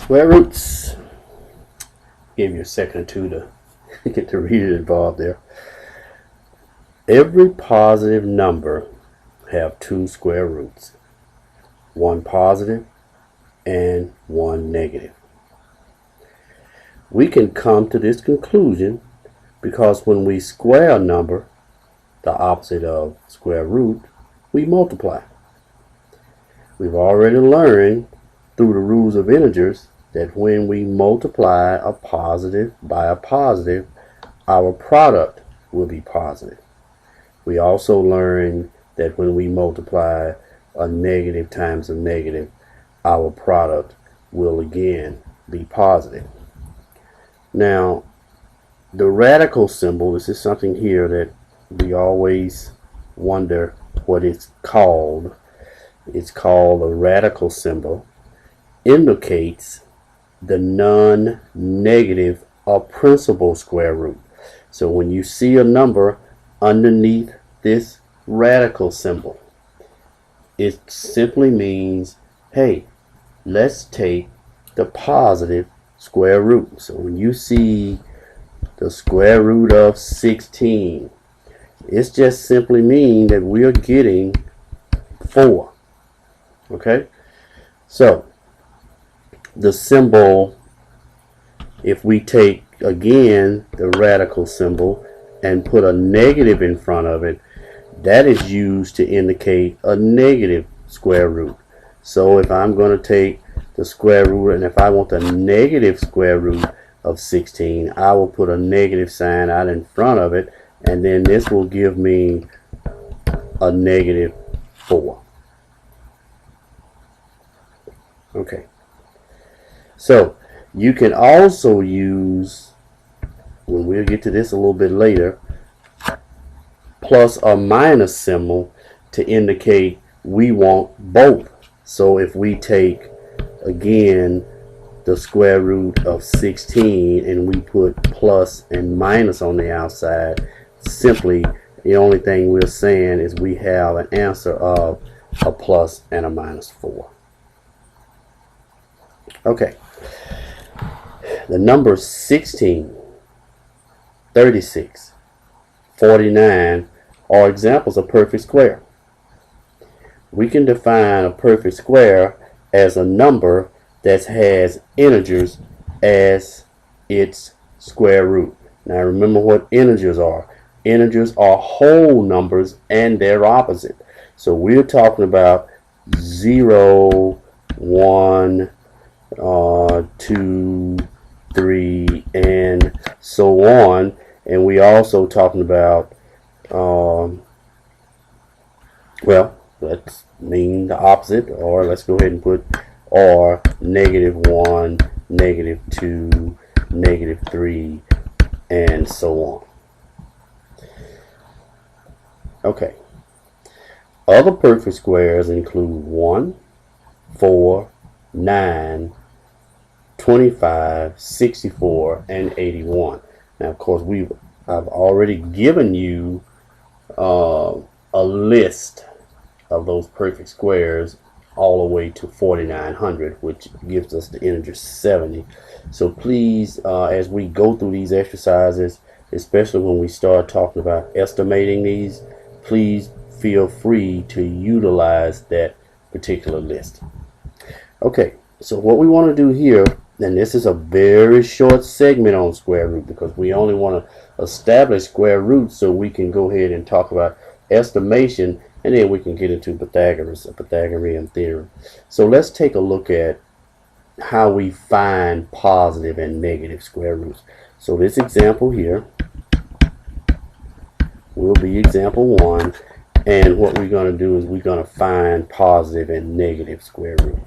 Square roots. Give you a second or two to get the reader involved there. Every positive number have two square roots, one positive and one negative. We can come to this conclusion because when we square a number, the opposite of square root, we multiply. We've already learned through the rules of integers that when we multiply a positive by a positive, our product will be positive. We also learned that when we multiply a negative times a negative, our product will again be positive. Now, the radical symbol, this is something here that we always wonder what it's called. It's called a radical symbol. Indicates the non-negative or principal square root. So when you see a number underneath this radical symbol, it simply means, hey, let's take the positive square root. So when you see the square root of 16, it's just simply mean that we are getting 4. Okay? So the symbol, if we take again the radical symbol and put a negative in front of it, that is used to indicate a negative square root. So if I'm going to take the square root, and if I want the negative square root of 16, I will put a negative sign out in front of it, and then this will give me a negative 4. Okay. So you can also use, when we'll get to this a little bit later, plus or minus symbol to indicate we want both. So if we take again the square root of 16 and we put plus and minus on the outside, simply the only thing we're saying is we have an answer of a plus and a minus 4. Okay. The numbers 16, 36, 49 are examples of perfect square. We can define a perfect square as a number that has integers as its square root. Now remember what integers are. Integers are whole numbers and their opposite. So we're talking about 0, 1, 2, 3, and so on. And we also talking about well, let's mean the opposite, or let's go ahead and put or negative 1, negative 2, negative 3, and so on. Okay. Other perfect squares include 1, 4, 9, 25, 64, and 81. Now, of course, I've already given you a list of those perfect squares all the way to 4900, which gives us the integer 70. So please, as we go through these exercises, especially when we start talking about estimating these, please feel free to utilize that particular list. Okay, so what we want to do here, and this is a very short segment on square root because we only want to establish square root so we can go ahead and talk about estimation, and then we can get into Pythagoras, a Pythagorean theorem. So let's take a look at how we find positive and negative square roots. So this example here will be example 1, and what we're going to do is we're going to find positive and negative square root.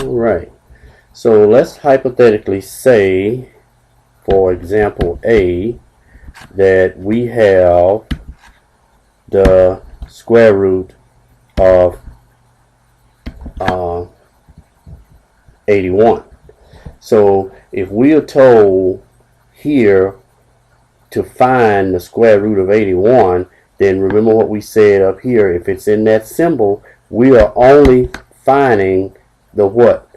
Alright, so let's hypothetically say, for example A, that we have the square root of 81. So if we are told here to find the square root of 81, then remember what we said up here. If it's in that symbol, we are only finding the what?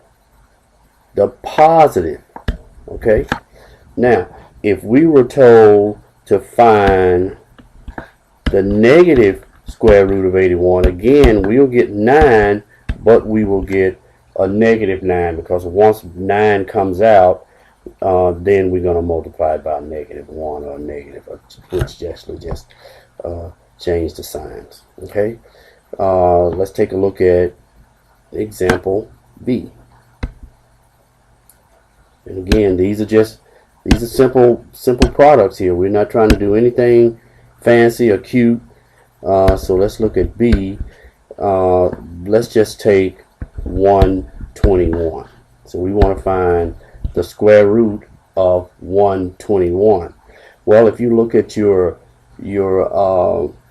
The positive. Okay? Now, if we were told to find the negative square root of 81, again, we'll get 9, but we will get a negative 9, because once 9 comes out, then we're going to multiply it by a -1 or a negative, which actually just change the signs. Okay, let's take a look at example B. And again, these are simple products here. We're not trying to do anything fancy or cute. So let's look at B. Let's just take 121. So we want to find the square root of 121. Well, if you look at your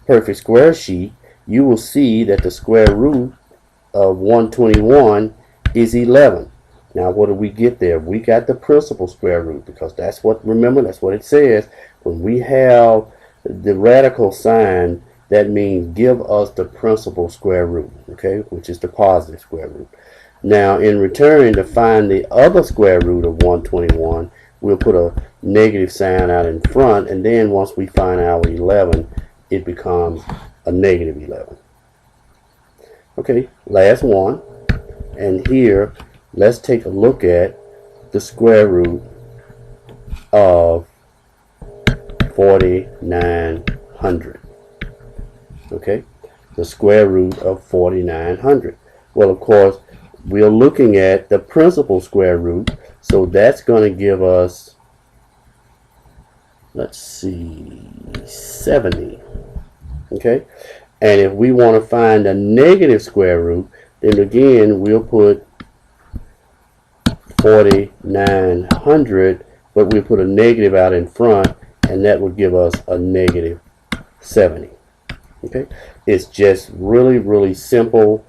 perfect square sheet, you will see that the square root of 121 is 11. Now, what do we get there? We got the principal square root, because that's what, remember, that's what it says. When we have the radical sign, that means give us the principal square root, okay, which is the positive square root. Now, in return, to find the other square root of 121, we'll put a negative sign out in front, and then once we find our 11, it becomes a -11. Okay, last one. And here, let's take a look at the square root of 4900. Okay, the square root of 4900. Well, of course, we're looking at the principal square root, so that's going to give us, let's see, 70. Okay, and if we want to find a negative square root, then again we'll put 4900, but we'll put a negative out in front, and that would give us a -70. Okay, it's just really simple.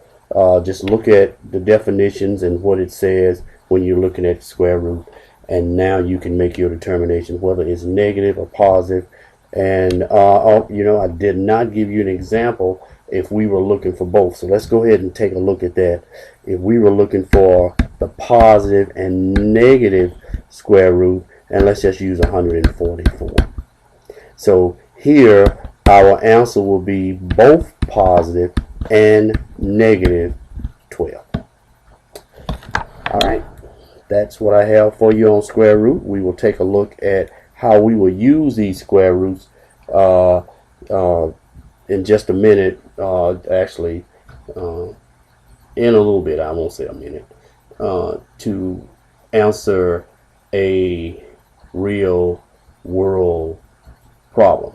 Just look at the definitions and what it says when you're looking at the square root, and now you can make your determination whether it's negative or positive. And you know, I did not give you an example if we were looking for both, so let's go ahead and take a look at that. If we were looking for the positive and negative square root, and let's just use 144. So here our answer will be both positive and -12. Alright, that's what I have for you on square root. We will take a look at how we will use these square roots in just a minute. Actually, in a little bit, I won't say a minute, to answer a real world problem.